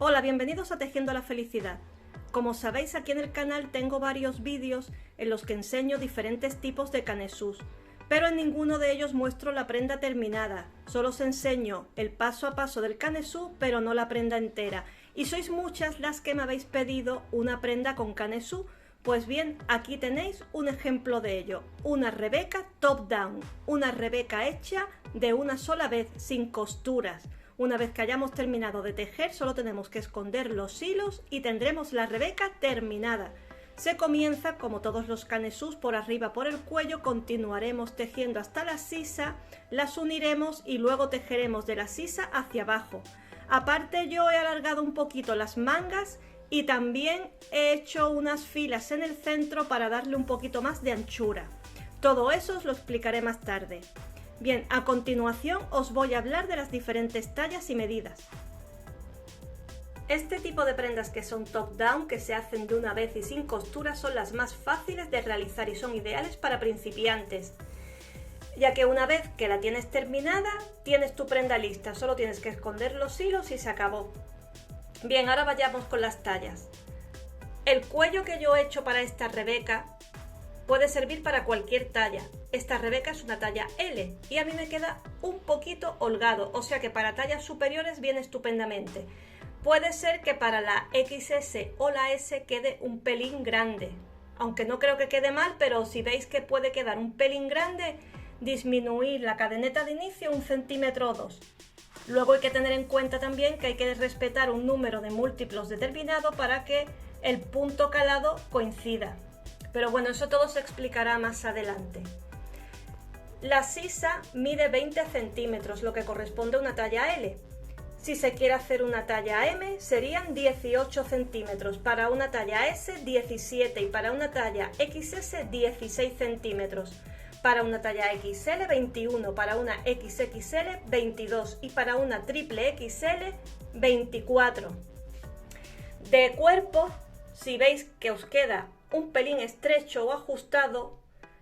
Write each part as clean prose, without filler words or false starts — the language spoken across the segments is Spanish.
Hola, bienvenidos a Tejiendo la Felicidad. Como sabéis, aquí en el canal tengo varios vídeos en los que enseño diferentes tipos de canesús, pero en ninguno de ellos muestro la prenda terminada. Solo os enseño el paso a paso del canesú, pero no la prenda entera. Y sois muchas las que me habéis pedido una prenda con canesú. Pues bien, aquí tenéis un ejemplo de ello, una rebeca top down, una rebeca hecha de una sola vez, sin costuras. Una vez que hayamos terminado de tejer, solo tenemos que esconder los hilos y tendremos la rebeca terminada. Se comienza, como todos los canesús, por arriba por el cuello, continuaremos tejiendo hasta la sisa, las uniremos y luego tejeremos de la sisa hacia abajo. Aparte, yo he alargado un poquito las mangas y también he hecho unas filas en el centro para darle un poquito más de anchura. Todo eso os lo explicaré más tarde. Bien, a continuación os voy a hablar de las diferentes tallas y medidas. Este tipo de prendas que son top down, que se hacen de una vez y sin costura, son las más fáciles de realizar y son ideales para principiantes, ya que una vez que la tienes terminada, tienes tu prenda lista, solo tienes que esconder los hilos y se acabó. Bien, ahora vayamos con las tallas. El cuello que yo he hecho para esta rebeca puede servir para cualquier talla. Esta rebeca es una talla L y a mí me queda un poquito holgado, o sea que para tallas superiores viene estupendamente. Puede ser que para la XS o la S quede un pelín grande, aunque no creo que quede mal, pero si veis que puede quedar un pelín grande, disminuir la cadeneta de inicio 1 centímetro o 2. Luego hay que tener en cuenta también que hay que respetar un número de múltiplos determinado para que el punto calado coincida. Pero bueno, eso todo se explicará más adelante. La sisa mide 20 centímetros, lo que corresponde a una talla L. Si se quiere hacer una talla M, serían 18 centímetros. Para una talla S, 17 y para una talla XS, 16 centímetros. Para una talla XL, 21, para una XXL, 22 y para una triple XL, 24. De cuerpo, si veis que os queda un pelín estrecho o ajustado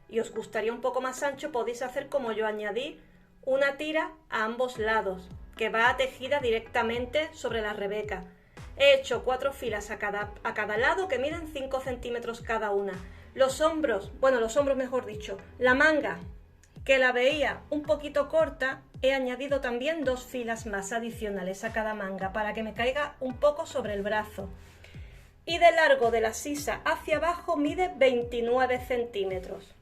y os gustaría un poco más ancho, podéis hacer como yo, añadir una tira a ambos lados que va tejida directamente sobre la rebeca. He hecho 4 filas a cada lado que miden 5 centímetros cada una. Los hombros mejor dicho, la manga, que la veía un poquito corta, he añadido también 2 filas más adicionales a cada manga para que me caiga un poco sobre el brazo. Y de largo de la sisa hacia abajo mide 29 centímetros.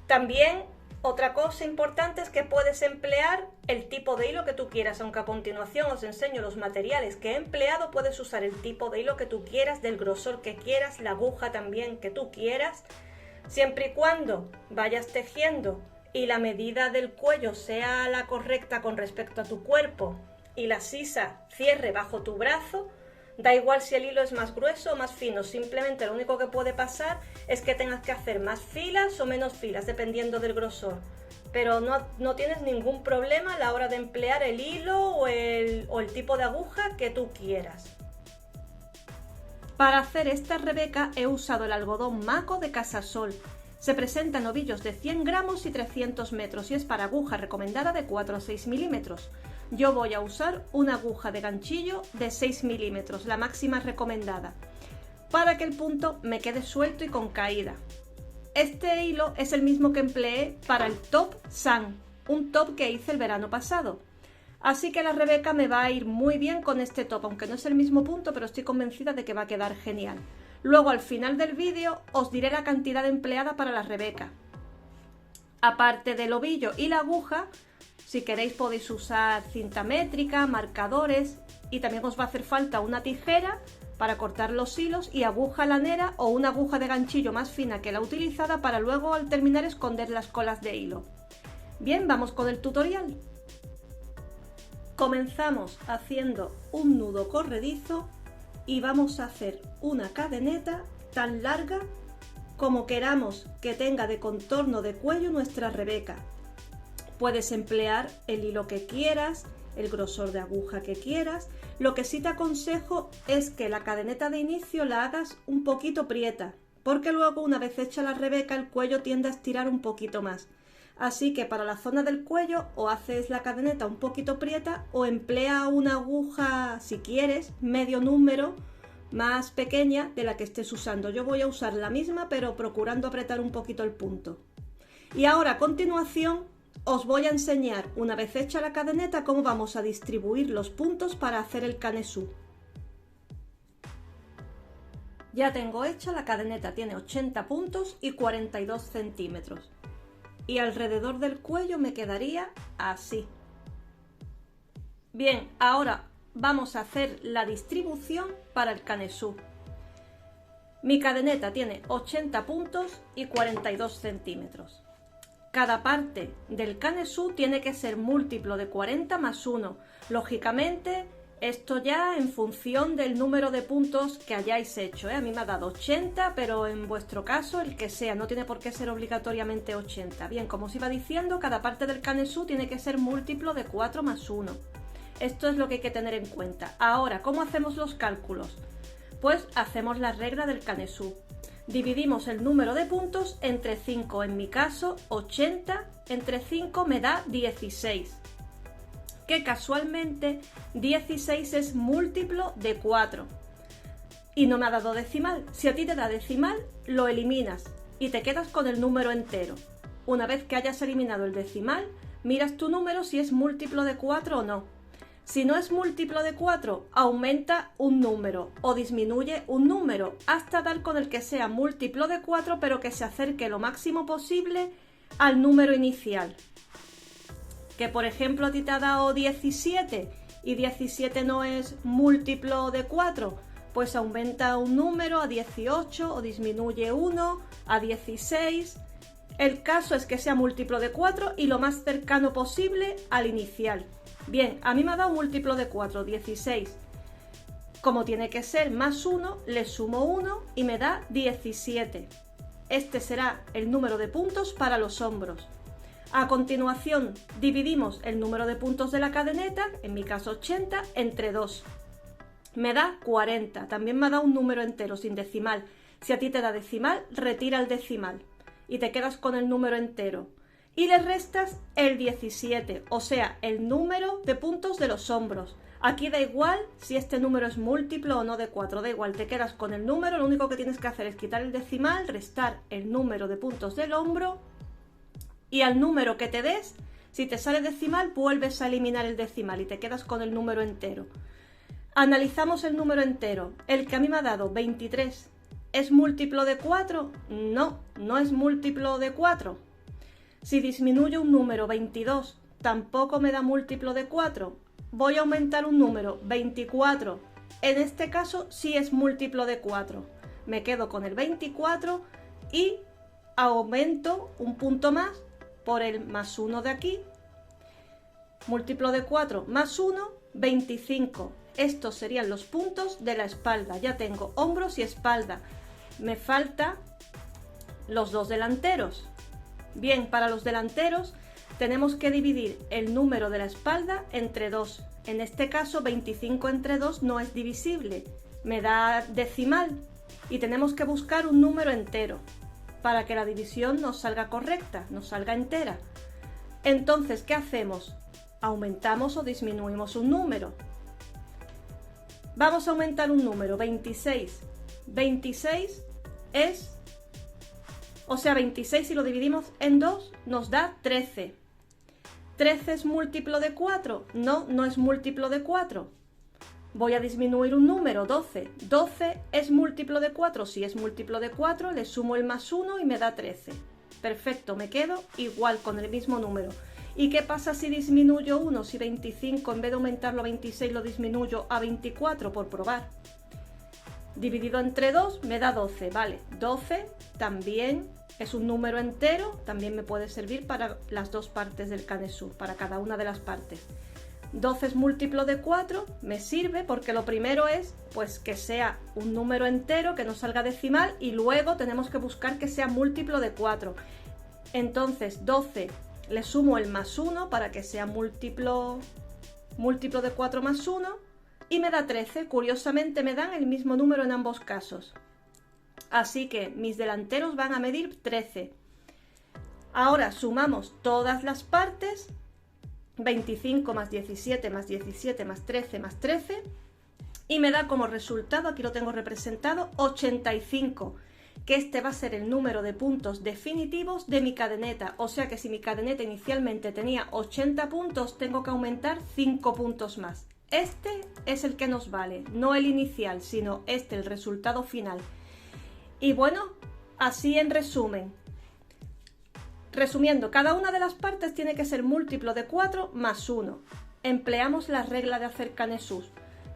También otra cosa importante es que puedes emplear el tipo de hilo que tú quieras, aunque a continuación os enseño los materiales que he empleado. Puedes usar el tipo de hilo que tú quieras, del grosor que quieras, la aguja también que tú quieras, siempre y cuando vayas tejiendo y la medida del cuello sea la correcta con respecto a tu cuerpo y la sisa cierre bajo tu brazo. Da igual si el hilo es más grueso o más fino, simplemente lo único que puede pasar es que tengas que hacer más filas o menos filas, dependiendo del grosor. Pero no tienes ningún problema a la hora de emplear el hilo o el tipo de aguja que tú quieras. Para hacer esta rebeca he usado el algodón maco de Casasol. Se presenta en ovillos de 100 gramos y 300 metros y es para aguja recomendada de 4 a 6 milímetros. Yo voy a usar una aguja de ganchillo de 6 milímetros, la máxima recomendada, para que el punto me quede suelto y con caída. Este hilo es el mismo que empleé para el top Sun, un top que hice el verano pasado. Así que la rebeca me va a ir muy bien con este top, aunque no es el mismo punto, pero estoy convencida de que va a quedar genial. Luego al final del vídeo os diré la cantidad empleada para la rebeca. Aparte del ovillo y la aguja, si queréis podéis usar cinta métrica, marcadores y también os va a hacer falta una tijera para cortar los hilos y aguja lanera o una aguja de ganchillo más fina que la utilizada para luego al terminar esconder las colas de hilo. Bien, vamos con el tutorial. Comenzamos haciendo un nudo corredizo y vamos a hacer una cadeneta tan larga como queramos que tenga de contorno de cuello nuestra rebeca. Puedes emplear el hilo que quieras, el grosor de aguja que quieras. Lo que sí te aconsejo es que la cadeneta de inicio la hagas un poquito prieta, porque luego una vez hecha la rebeca el cuello tiende a estirar un poquito más. Así que para la zona del cuello o haces la cadeneta un poquito prieta o emplea una aguja, si quieres, medio número más pequeña de la que estés usando. Yo voy a usar la misma, pero procurando apretar un poquito el punto. Y ahora a continuación os voy a enseñar, una vez hecha la cadeneta, cómo vamos a distribuir los puntos para hacer el canesú. Ya tengo hecha la cadeneta, tiene 80 puntos y 42 centímetros. Y alrededor del cuello me quedaría así. Bien, ahora vamos a hacer la distribución para el canesú. Mi cadeneta tiene 80 puntos y 42 centímetros. Cada parte del canesú tiene que ser múltiplo de 40 más 1. Lógicamente, esto ya en función del número de puntos que hayáis hecho. A mí me ha dado 80, pero en vuestro caso el que sea, no tiene por qué ser obligatoriamente 80. Bien, como os iba diciendo, cada parte del canesú tiene que ser múltiplo de 4 más 1. Esto es lo que hay que tener en cuenta. Ahora, ¿cómo hacemos los cálculos? Pues hacemos la regla del canesú. Dividimos el número de puntos entre 5, en mi caso 80, entre 5 me da 16. Que casualmente 16 es múltiplo de 4. Y no me ha dado decimal. Si a ti te da decimal, lo eliminas y te quedas con el número entero. Una vez que hayas eliminado el decimal, miras tu número si es múltiplo de 4 o no. Si no es múltiplo de 4, aumenta un número o disminuye un número hasta dar con el que sea múltiplo de 4, pero que se acerque lo máximo posible al número inicial. Que por ejemplo a ti te ha dado 17 y 17 no es múltiplo de 4, pues aumenta un número a 18 o disminuye 1 a 16. El caso es que sea múltiplo de 4 y lo más cercano posible al inicial. Bien, a mí me ha dado múltiplo de 4, 16. Como tiene que ser más 1, le sumo 1 y me da 17. Este será el número de puntos para los hombros. A continuación, dividimos el número de puntos de la cadeneta, en mi caso 80, entre 2. Me da 40. También me ha dado un número entero, sin decimal. Si a ti te da decimal, retira el decimal y te quedas con el número entero. Y le restas el 17, o sea, el número de puntos de los hombros. Aquí da igual si este número es múltiplo o no de 4, da igual, te quedas con el número, lo único que tienes que hacer es quitar el decimal, restar el número de puntos del hombro y al número que te des, si te sale decimal, vuelves a eliminar el decimal y te quedas con el número entero. Analizamos el número entero, el que a mí me ha dado 23, ¿es múltiplo de 4? No, no es múltiplo de 4. Si disminuye un número 22, tampoco me da múltiplo de 4. Voy a aumentar un número 24. En este caso sí es múltiplo de 4. Me quedo con el 24 y aumento un punto más por el más 1 de aquí. Múltiplo de 4 más 1, 25. Estos serían los puntos de la espalda. Ya tengo hombros y espalda. Me faltan los dos delanteros. Bien, para los delanteros tenemos que dividir el número de la espalda entre 2. En este caso 25 entre 2 no es divisible, me da decimal y tenemos que buscar un número entero para que la división nos salga correcta, nos salga entera. Entonces, ¿qué hacemos? Aumentamos o disminuimos un número. Vamos a aumentar un número, 26. 26 es... O sea, 26 si lo dividimos en 2 nos da 13. ¿13 es múltiplo de 4? No, no es múltiplo de 4. Voy a disminuir un número, 12. ¿12 es múltiplo de 4? Si es múltiplo de 4, le sumo el más 1 y me da 13. Perfecto, me quedo igual con el mismo número. ¿Y qué pasa si disminuyo 1? Si 25 en vez de aumentarlo a 26 lo disminuyo a 24 por probar. Dividido entre 2 me da 12, vale. 12 también es un número entero, también me puede servir para las dos partes del canesú, para cada una de las partes. 12 es múltiplo de 4, me sirve porque lo primero es pues que sea un número entero, que no salga decimal, y luego tenemos que buscar que sea múltiplo de 4. Entonces 12 le sumo el más 1 para que sea múltiplo de 4 más 1 y me da 13. Curiosamente me dan el mismo número en ambos casos. Así que mis delanteros van a medir 13. Ahora sumamos todas las partes, 25 más 17 más 17 más 13 más 13, y me da como resultado, aquí lo tengo representado, 85, que este va a ser el número de puntos definitivos de mi cadeneta. O sea que si mi cadeneta inicialmente tenía 80 puntos, tengo que aumentar 5 puntos más. Este es el que nos vale, no el inicial, sino este, el resultado final. Y bueno, así en resumen. Resumiendo, cada una de las partes tiene que ser múltiplo de 4 más 1. Empleamos la regla de hacer canesús.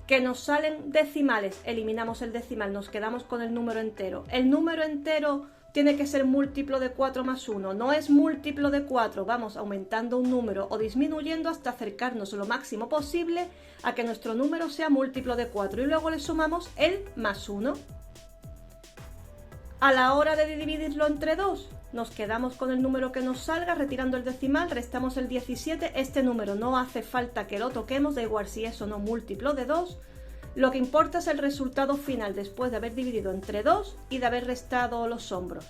Que nos salen decimales, eliminamos el decimal, nos quedamos con el número entero. El número entero tiene que ser múltiplo de 4 más 1, no es múltiplo de 4, vamos aumentando un número o disminuyendo hasta acercarnos lo máximo posible a que nuestro número sea múltiplo de 4 y luego le sumamos el más 1. A la hora de dividirlo entre 2, nos quedamos con el número que nos salga, retirando el decimal, restamos el 17, este número no hace falta que lo toquemos, da igual si es o no múltiplo de 2, lo que importa es el resultado final después de haber dividido entre 2 y de haber restado los hombros.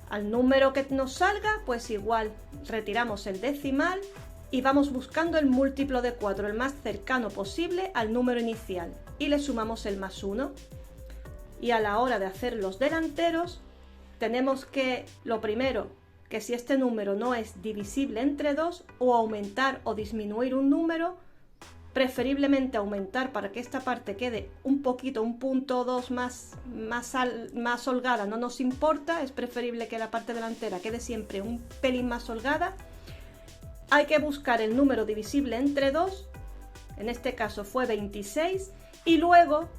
Al número que nos salga, pues igual, retiramos el decimal y vamos buscando el múltiplo de 4, el más cercano posible al número inicial, y le sumamos el más 1. Y a la hora de hacer los delanteros, tenemos que, lo primero, que si este número no es divisible entre 2, o aumentar o disminuir un número, preferiblemente aumentar para que esta parte quede un poquito, un punto o dos más holgada, no nos importa, es preferible que la parte delantera quede siempre un pelín más holgada. Hay que buscar el número divisible entre 2, en este caso fue 26, y luego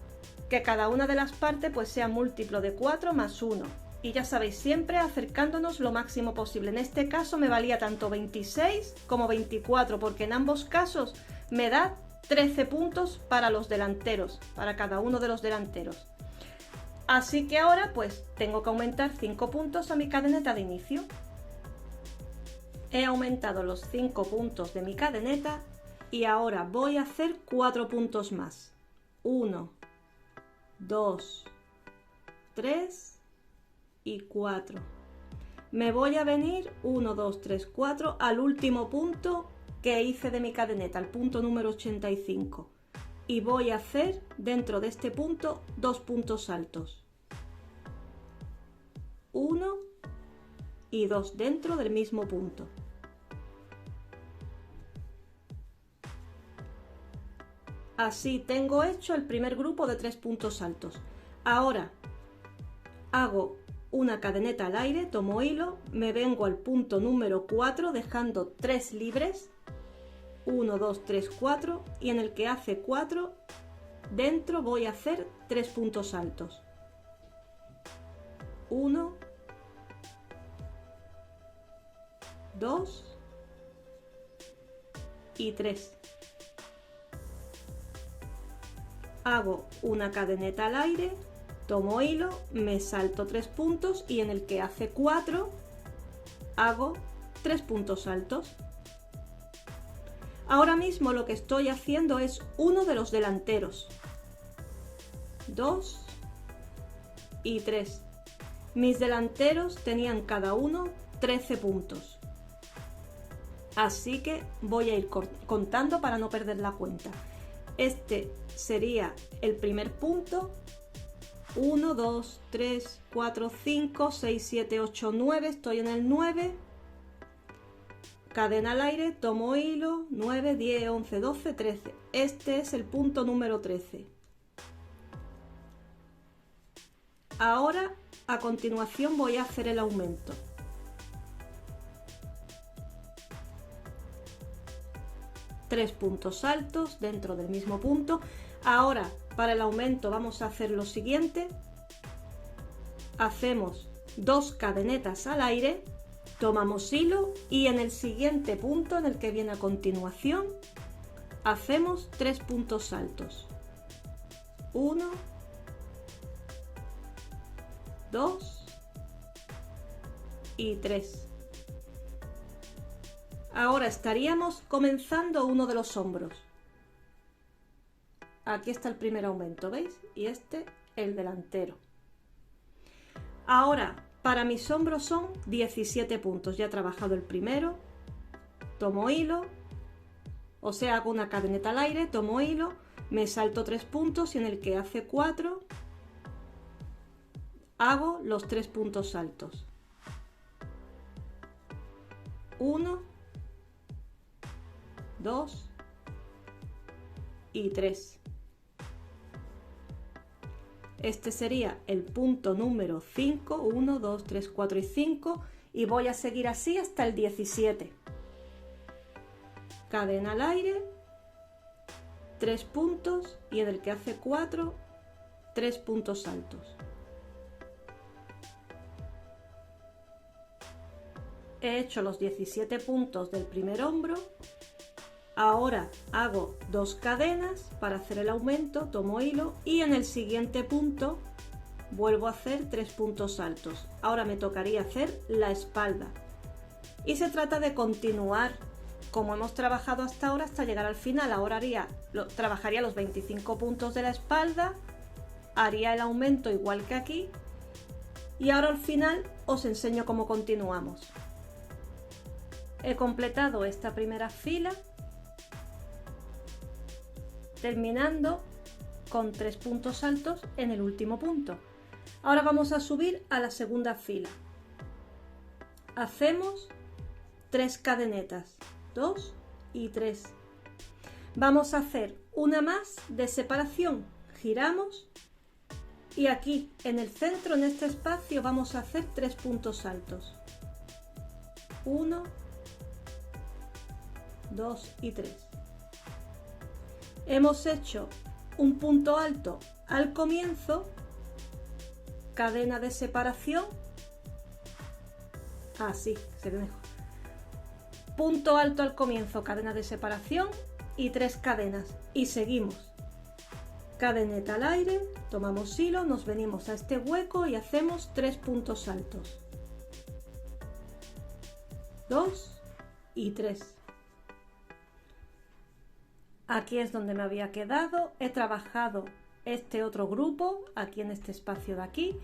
que cada una de las partes pues sea múltiplo de 4 más 1. Y ya sabéis, siempre acercándonos lo máximo posible. En este caso me valía tanto 26 como 24, porque en ambos casos me da 13 puntos para los delanteros, para cada uno de los delanteros. Así que ahora pues tengo que aumentar 5 puntos a mi cadeneta de inicio. He aumentado los 5 puntos de mi cadeneta y ahora voy a hacer 4 puntos más. 1, 2, 3 y 4. Me voy a venir 1, 2, 3, 4 al último punto que hice de mi cadeneta, al punto número 85. Y voy a hacer dentro de este punto 2 puntos altos. 1 y 2 dentro del mismo punto. Así tengo hecho el primer grupo de 3 puntos altos. Ahora hago una cadeneta al aire, tomo hilo, me vengo al punto número 4 dejando 3 libres, 1, 2, 3, 4, y en el que hace 4 dentro voy a hacer 3 puntos altos. 1, 2 y 3. Hago una cadeneta al aire, tomo hilo, me salto 3 puntos y en el que hace 4 hago 3 puntos altos. Ahora mismo lo que estoy haciendo es uno de los delanteros. 2 y 3. Mis delanteros tenían cada uno 13 puntos. Así que voy a ir contando para no perder la cuenta. Este sería el primer punto. 1, 2, 3, 4, 5, 6, 7, 8, 9. Estoy en el 9. Cadena al aire, tomo hilo. 9, 10, 11, 12, 13. Este es el punto número 13. Ahora, a continuación, voy a hacer el aumento. Tres puntos altos dentro del mismo punto. Ahora, para el aumento vamos a hacer lo siguiente. Hacemos 2 cadenetas al aire, tomamos hilo y en el siguiente punto, en el que viene a continuación, hacemos 3 puntos altos. 1, 2 y 3. Ahora estaríamos comenzando uno de los hombros. Aquí está el primer aumento, ¿veis? Y este el delantero. Ahora, Para mis hombros son 17 puntos. Ya he trabajado el primero, tomo hilo, o sea, hago una cadeneta al aire, tomo hilo, me salto 3 puntos y en el que hace 4 hago los 3 puntos saltos. 1, 2 y 3. Este sería el punto número 5, 1, 2, 3, 4 y 5, y voy a seguir así hasta el 17. Cadena al aire, 3 puntos y en el que hace 4, 3 puntos altos. He hecho los 17 puntos del primer hombro. Ahora hago 2 cadenas para hacer el aumento, tomo hilo y en el siguiente punto vuelvo a hacer 3 puntos altos. Ahora me tocaría hacer la espalda. Y se trata de continuar como hemos trabajado hasta ahora hasta llegar al final. Ahora trabajaría los 25 puntos de la espalda, haría el aumento igual que aquí y ahora al final os enseño cómo continuamos. He completado esta primera fila, terminando con 3 puntos altos en el último punto. Ahora vamos a subir a la segunda fila. Hacemos 3 cadenetas, 2 y 3. Vamos a hacer una más de separación, giramos y aquí en el centro, en este espacio, vamos a hacer 3 puntos altos. 1, 2 y 3. Hemos hecho un punto alto al comienzo, cadena de separación, así se ve mejor. Punto alto al comienzo, cadena de separación y 3 cadenas y seguimos. Cadeneta al aire, tomamos hilo, nos venimos a este hueco y hacemos 3 puntos altos. 2 y 3. Aquí es donde me había quedado, he trabajado este otro grupo, aquí en este espacio de aquí,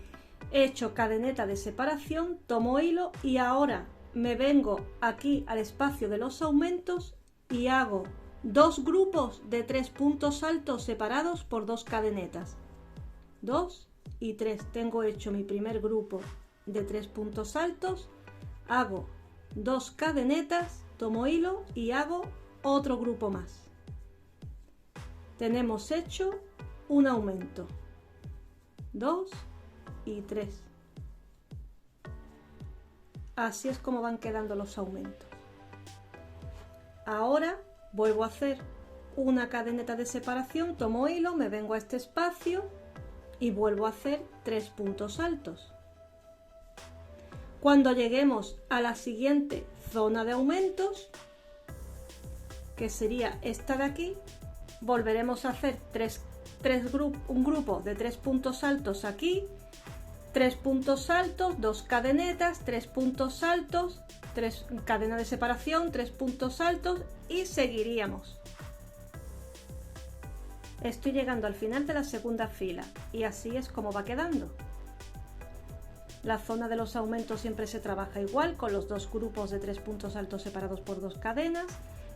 he hecho cadeneta de separación, tomo hilo y ahora me vengo aquí al espacio de los aumentos y hago 2 grupos de 3 puntos altos separados por 2 cadenetas. 2 y 3, tengo hecho mi primer grupo de 3 puntos altos, hago 2 cadenetas, tomo hilo y hago otro grupo más. Tenemos hecho un aumento, 2 y 3. Así es como van quedando los aumentos. Ahora vuelvo a hacer una cadeneta de separación, tomo hilo, me vengo a este espacio y vuelvo a hacer 3 puntos altos. Cuando lleguemos a la siguiente zona de aumentos, que sería esta de aquí, volveremos a hacer un grupo de 3 puntos altos aquí, 3 puntos altos, 2 cadenetas, 3 puntos altos, 3 cadenas de separación, 3 puntos altos y seguiríamos. Estoy llegando al final de la segunda fila y así es como va quedando. La zona de los aumentos siempre se trabaja igual con los 2 grupos de 3 puntos altos separados por 2 cadenas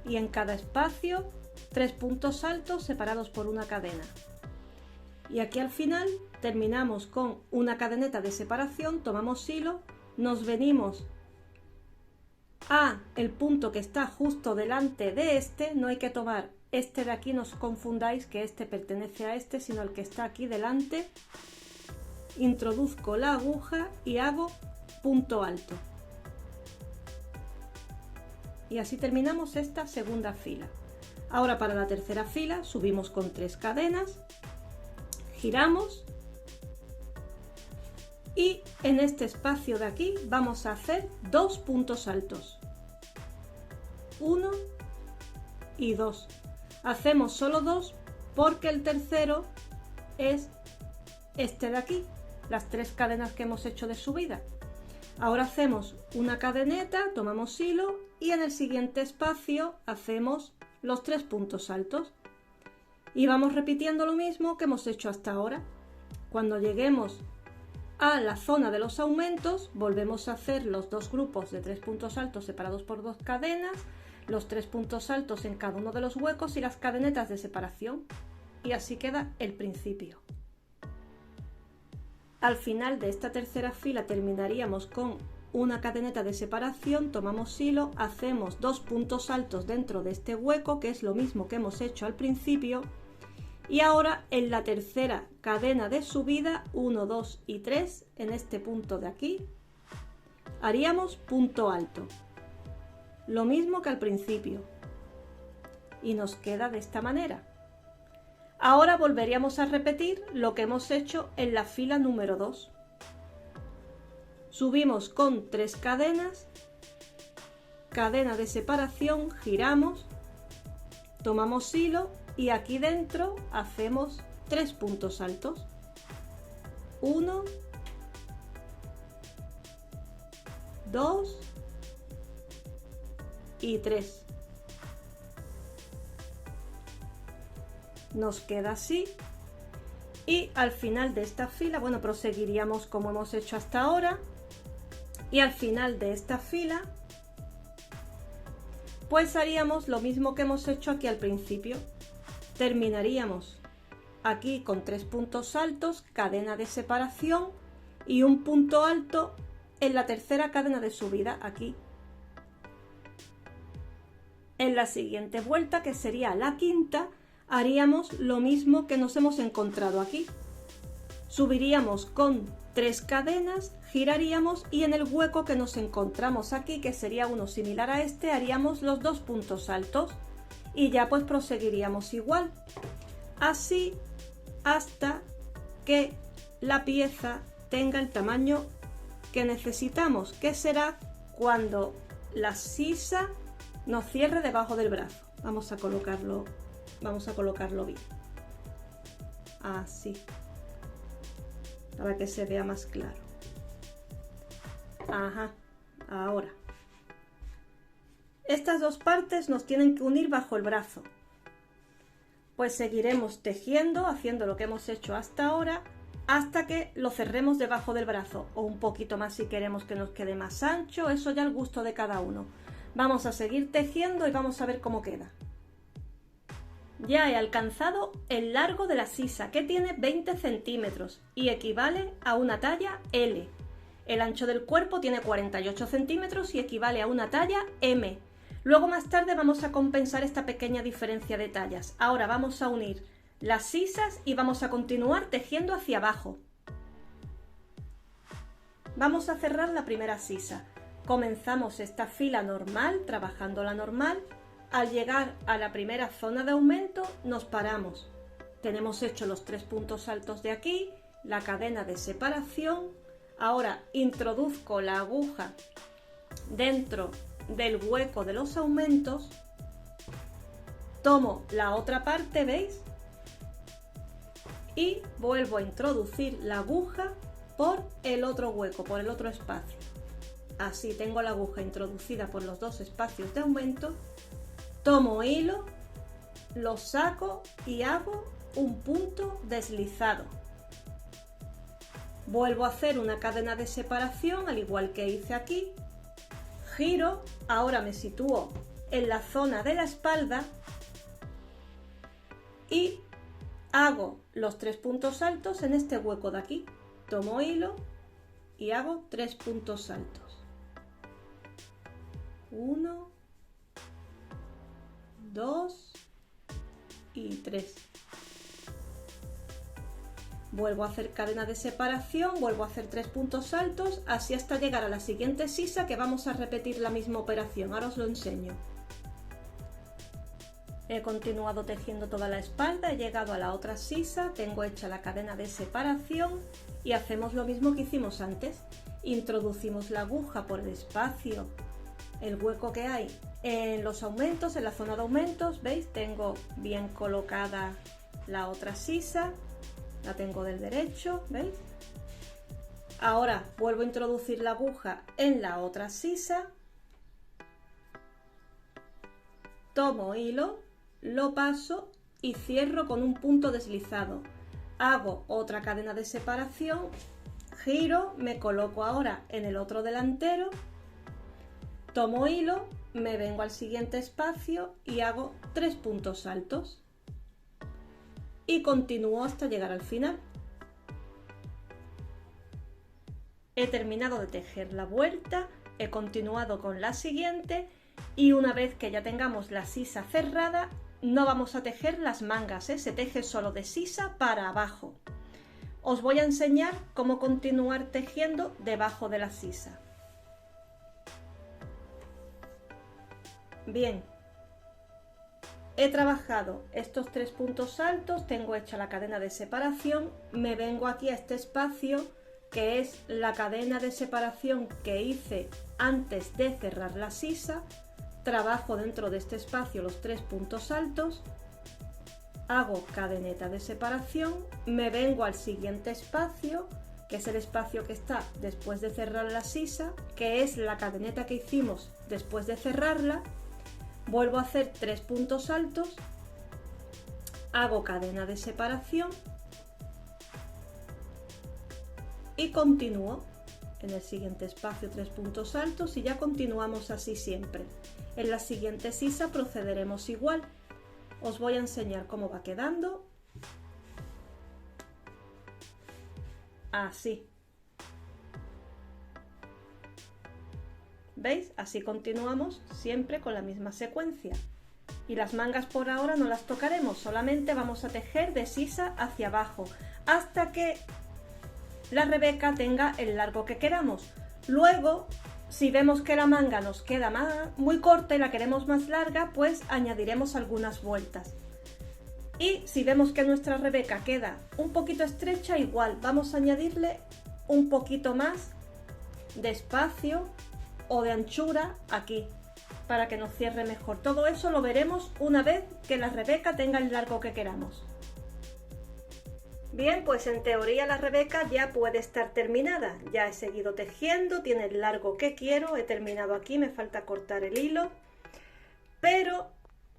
y en cada espacio 3 puntos altos separados por una cadena. Y aquí al final terminamos con una cadeneta de separación, tomamos hilo, nos venimos a el punto que está justo delante de este, no hay que tomar este de aquí, no os confundáis que este pertenece a este, sino el que está aquí delante. Introduzco la aguja y hago punto alto. Y así terminamos esta segunda fila. Ahora para la tercera fila subimos con 3 cadenas, giramos y en este espacio de aquí vamos a hacer 2 puntos altos. 1 y 2. Hacemos solo 2 porque el tercero es este de aquí, las 3 cadenas que hemos hecho de subida. Ahora hacemos una cadeneta, tomamos hilo y en el siguiente espacio hacemos los 3 puntos altos y vamos repitiendo lo mismo que hemos hecho hasta ahora. Cuando lleguemos a la zona de los aumentos, volvemos a hacer los dos grupos de 3 puntos altos separados por 2 cadenas, los 3 puntos altos en cada uno de los huecos y las cadenetas de separación, y así queda el principio. Al final de esta tercera fila terminaríamos con una cadeneta de separación, tomamos hilo, hacemos 2 puntos altos dentro de este hueco, que es lo mismo que hemos hecho al principio, y ahora en la tercera cadena de subida, 1, 2 y 3, en este punto de aquí, haríamos punto alto, lo mismo que al principio, y nos queda de esta manera. Ahora volveríamos a repetir lo que hemos hecho en la fila número 2. Subimos con 3 cadenas, cadena de separación, giramos, tomamos hilo y aquí dentro hacemos 3 puntos altos. 1, 2 y 3. Nos queda así, y al final de esta fila, bueno, proseguiríamos como hemos hecho hasta ahora, y al final de esta fila pues haríamos lo mismo que hemos hecho aquí al principio. Terminaríamos aquí con 3 puntos altos, cadena de separación y un punto alto en la tercera cadena de subida aquí. En la siguiente vuelta, que sería la quinta, haríamos lo mismo que nos hemos encontrado aquí. Subiríamos con 3 cadenas, giraríamos y en el hueco que nos encontramos aquí, que sería uno similar a este, haríamos los 2 puntos altos y ya pues proseguiríamos igual, así hasta que la pieza tenga el tamaño que necesitamos, que será cuando la sisa nos cierre debajo del brazo. Vamos a colocarlo bien, así, para que se vea más claro. Ajá, ahora estas dos partes nos tienen que unir bajo el brazo, pues seguiremos tejiendo, haciendo lo que hemos hecho hasta ahora, hasta que lo cerremos debajo del brazo, o un poquito más si queremos que nos quede más ancho, eso ya al gusto de cada uno. Vamos a seguir tejiendo y vamos a ver cómo queda. Ya he alcanzado el largo de la sisa, que tiene 20 centímetros y equivale a una talla L. El ancho del cuerpo tiene 48 centímetros y equivale a una talla M. Luego más tarde vamos a compensar esta pequeña diferencia de tallas. Ahora vamos a unir las sisas y vamos a continuar tejiendo hacia abajo. Vamos a cerrar la primera sisa. Comenzamos esta fila normal, trabajando la normal. Al llegar a la primera zona de aumento nos paramos. Tenemos hecho los 3 puntos altos de aquí, la cadena de separación. Ahora introduzco la aguja dentro del hueco de los aumentos, tomo la otra parte, ¿veis? Y vuelvo a introducir la aguja por el otro hueco, por el otro espacio. Así tengo la aguja introducida por los dos espacios de aumento. Tomo hilo, lo saco y hago un punto deslizado. Vuelvo a hacer una cadena de separación, al igual que hice aquí. Giro, ahora me sitúo en la zona de la espalda y hago los 3 puntos altos en este hueco de aquí. Tomo hilo y hago 3 puntos altos. 1, 2 y 3. Vuelvo a hacer cadena de separación, vuelvo a hacer 3 puntos altos, así hasta llegar a la siguiente sisa, que vamos a repetir la misma operación. Ahora os lo enseño. He continuado tejiendo toda la espalda, he llegado a la otra sisa, tengo hecha la cadena de separación y hacemos lo mismo que hicimos antes. Introducimos la aguja por el espacio, el hueco que hay en los aumentos, en la zona de aumentos, ¿veis? Tengo bien colocada la otra sisa. La tengo del derecho, ¿veis? Ahora vuelvo a introducir la aguja en la otra sisa. Tomo hilo, lo paso y cierro con un punto deslizado. Hago otra cadena de separación, giro, me coloco ahora en el otro delantero, tomo hilo, me vengo al siguiente espacio y hago 3 puntos altos y continúo hasta llegar al final. He terminado de tejer la vuelta, he continuado con la siguiente y una vez que ya tengamos la sisa cerrada, no vamos a tejer las mangas, se teje solo de sisa para abajo. Os voy a enseñar cómo continuar tejiendo debajo de la sisa. Bien, he trabajado estos 3 puntos altos, tengo hecha la cadena de separación, me vengo aquí a este espacio que es la cadena de separación que hice antes de cerrar la sisa, trabajo dentro de este espacio los 3 puntos altos, hago cadeneta de separación, me vengo al siguiente espacio, que es el espacio que está después de cerrar la sisa, que es la cadeneta que hicimos después de cerrarla, vuelvo a hacer 3 puntos altos, hago cadena de separación y continúo en el siguiente espacio 3 puntos altos y ya continuamos así siempre. En la siguiente sisa procederemos igual. Os voy a enseñar cómo va quedando. Así. ¿Veis? Así continuamos siempre con la misma secuencia. Y las mangas por ahora no las tocaremos, solamente vamos a tejer de sisa hacia abajo hasta que la Rebeca tenga el largo que queramos. Luego, si vemos que la manga nos queda muy corta y la queremos más larga, pues añadiremos algunas vueltas. Y si vemos que nuestra Rebeca queda un poquito estrecha, igual vamos a añadirle un poquito más de espacio o de anchura aquí, para que nos cierre mejor. Todo eso lo veremos una vez que la Rebeca tenga el largo que queramos. Bien, pues en teoría la Rebeca ya puede estar terminada. Ya he seguido tejiendo, tiene el largo que quiero, he terminado aquí, me falta cortar el hilo. Pero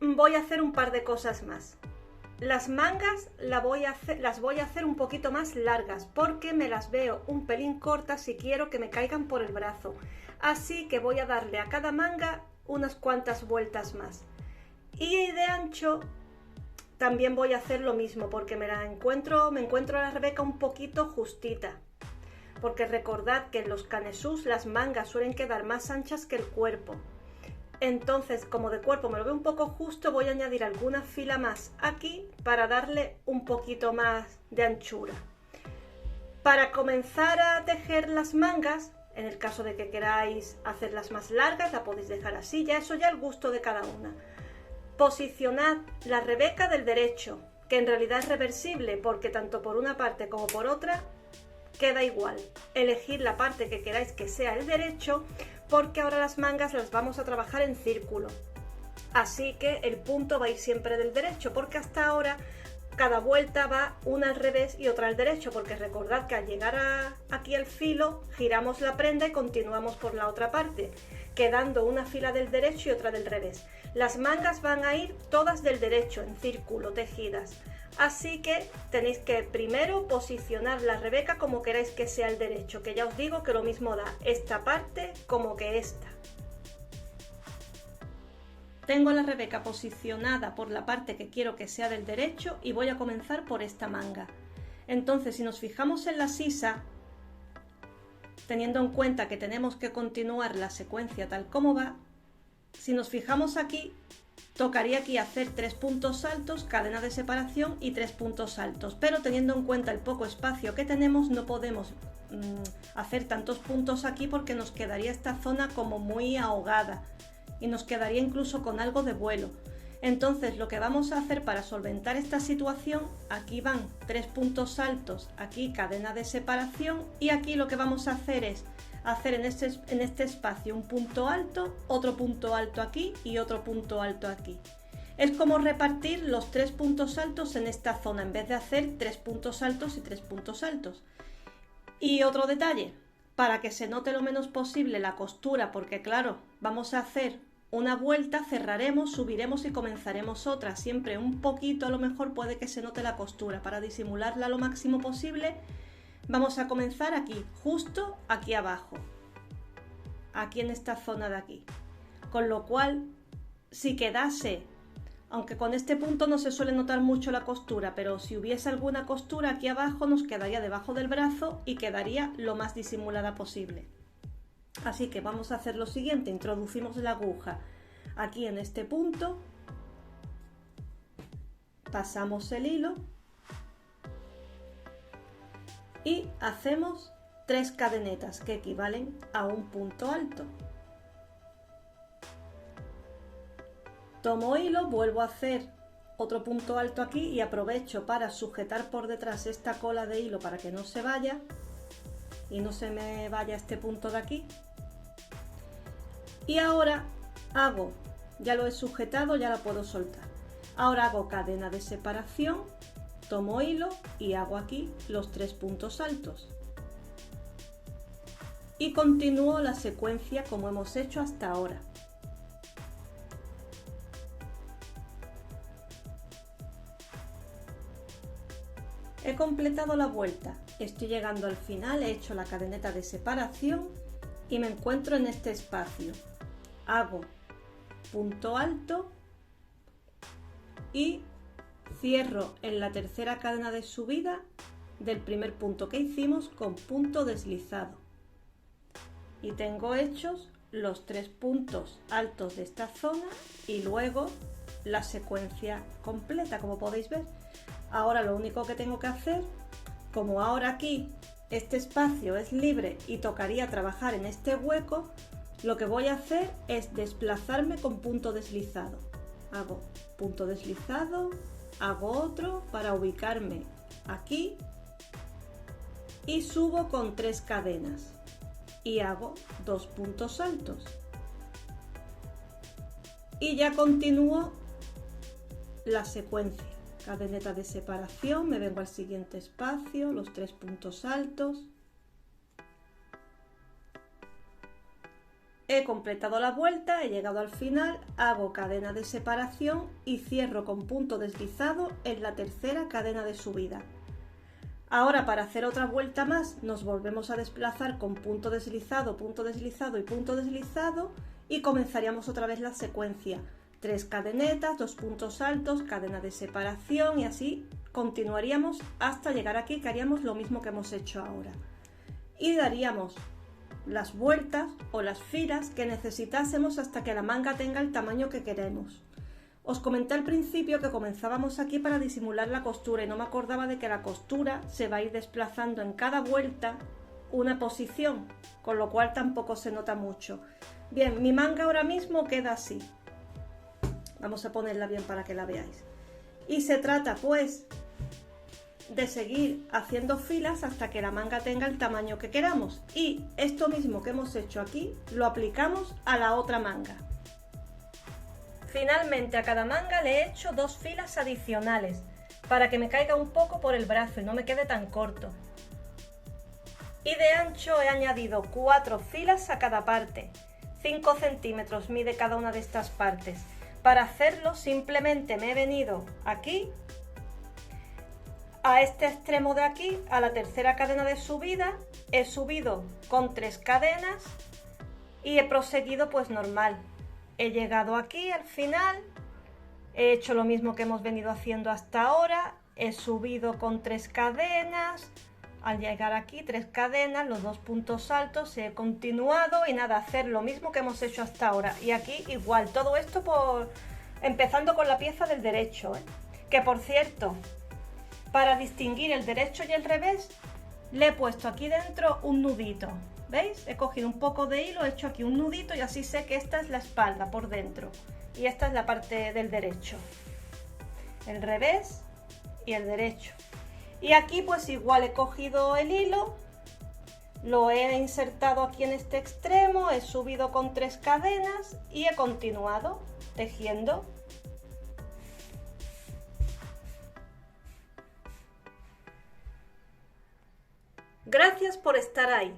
voy a hacer un par de cosas más. Las mangas las voy a hacer un poquito más largas porque me las veo un pelín cortas y quiero que me caigan por el brazo. Así que voy a darle a cada manga unas cuantas vueltas más. Y de ancho también voy a hacer lo mismo porque me encuentro a la Rebeca un poquito justita. Porque recordad que en los canesús las mangas suelen quedar más anchas que el cuerpo. Entonces, como de cuerpo me lo veo un poco justo, voy a añadir alguna fila más aquí para darle un poquito más de anchura. Para comenzar a tejer las mangas, en el caso de que queráis hacerlas más largas, la podéis dejar así, ya eso ya al gusto de cada una. Posicionad la Rebeca del derecho, que en realidad es reversible porque tanto por una parte como por otra queda igual. Elegid la parte que queráis que sea el derecho porque ahora las mangas las vamos a trabajar en círculo. Así que el punto va a ir siempre del derecho porque hasta ahora cada vuelta va una al revés y otra al derecho, porque recordad que al llegar aquí al filo giramos la prenda y continuamos por la otra parte, quedando una fila del derecho y otra del revés. Las mangas van a ir todas del derecho en círculo tejidas, así que tenéis que primero posicionar la Rebeca como queráis que sea el derecho, que ya os digo que lo mismo da esta parte como que esta. Tengo la Rebeca posicionada por la parte que quiero que sea del derecho y voy a comenzar por esta manga. Entonces, si nos fijamos en la sisa, teniendo en cuenta que tenemos que continuar la secuencia tal como va, si nos fijamos aquí, tocaría aquí hacer 3 puntos altos, cadena de separación y 3 puntos altos, pero teniendo en cuenta el poco espacio que tenemos no podemos hacer tantos puntos aquí porque nos quedaría esta zona como muy ahogada y nos quedaría incluso con algo de vuelo. Entonces lo que vamos a hacer para solventar esta situación, aquí van 3 puntos altos, aquí cadena de separación y aquí lo que vamos a hacer es hacer en este espacio un punto alto, otro punto alto aquí y otro punto alto aquí. Es como repartir los 3 puntos altos en esta zona en vez de hacer 3 puntos altos y 3 puntos altos. Y otro detalle, para que se note lo menos posible la costura, porque claro, vamos a hacer una vuelta, cerraremos, subiremos y comenzaremos otra, siempre un poquito, a lo mejor puede que se note la costura. Para disimularla lo máximo posible Vamos a comenzar aquí, justo aquí abajo, aquí en esta zona de aquí, con lo cual si quedase, aunque con este punto no se suele notar mucho la costura, pero si hubiese alguna costura aquí abajo nos quedaría debajo del brazo y quedaría lo más disimulada posible. Así que vamos a hacer lo siguiente, introducimos la aguja aquí en este punto, pasamos el hilo y hacemos 3 cadenetas que equivalen a un punto alto. Tomo hilo, vuelvo a hacer otro punto alto aquí y aprovecho para sujetar por detrás esta cola de hilo para que no se vaya y no se me vaya este punto de aquí. Y ahora hago, ya lo he sujetado, ya la puedo soltar. Ahora hago cadena de separación, tomo hilo y hago aquí los 3 puntos altos. Y continúo la secuencia como hemos hecho hasta ahora. He completado la vuelta, estoy llegando al final, he hecho la cadeneta de separación y me encuentro en este espacio. Hago punto alto y cierro en la tercera cadena de subida del primer punto que hicimos con punto deslizado. Y tengo hechos los 3 puntos altos de esta zona y luego la secuencia completa, como podéis ver. Ahora lo único que tengo que hacer, como ahora aquí este espacio es libre y tocaría trabajar en este hueco, lo que voy a hacer es desplazarme con punto deslizado. Hago punto deslizado, hago otro para ubicarme aquí y subo con 3 cadenas y hago 2 puntos altos. Y ya continúo la secuencia. Cadeneta de separación, me vengo al siguiente espacio, los 3 puntos altos. He completado la vuelta, he llegado al final, hago cadena de separación y cierro con punto deslizado en la tercera cadena de subida. Ahora para hacer otra vuelta más nos volvemos a desplazar con punto deslizado y punto deslizado y comenzaríamos otra vez la secuencia. 3 cadenetas, 2 puntos altos, cadena de separación y así continuaríamos hasta llegar aquí, que haríamos lo mismo que hemos hecho ahora. Y daríamos las vueltas o las filas que necesitásemos hasta que la manga tenga el tamaño que queremos. Os comenté al principio que comenzábamos aquí para disimular la costura y no me acordaba de que la costura se va a ir desplazando en cada vuelta una posición, con lo cual tampoco se nota mucho. Bien, mi manga ahora mismo queda así. Vamos a ponerla bien para que la veáis. Y se trata pues de seguir haciendo filas hasta que la manga tenga el tamaño que queramos. Y esto mismo que hemos hecho aquí lo aplicamos a la otra manga. Finalmente a cada manga le he hecho 2 filas adicionales para que me caiga un poco por el brazo y no me quede tan corto. Y de ancho he añadido 4 filas a cada parte. 5 centímetros mide cada una de estas partes. Para hacerlo simplemente me he venido aquí, a este extremo de aquí, a la tercera cadena de subida, he subido con 3 cadenas y he proseguido pues normal. He llegado aquí al final, he hecho lo mismo que hemos venido haciendo hasta ahora, he subido con 3 cadenas, al llegar aquí 3 cadenas, los 2 puntos altos, he continuado y nada, hacer lo mismo que hemos hecho hasta ahora. Y aquí igual, todo esto empezando con la pieza del derecho, que por cierto, para distinguir el derecho y el revés, le he puesto aquí dentro un nudito. ¿Veis? He cogido un poco de hilo, he hecho aquí un nudito y así sé que esta es la espalda por dentro y esta es la parte del derecho. El revés y el derecho. Y aquí pues igual he cogido el hilo, lo he insertado aquí en este extremo, he subido con 3 cadenas y he continuado tejiendo. Gracias por estar ahí.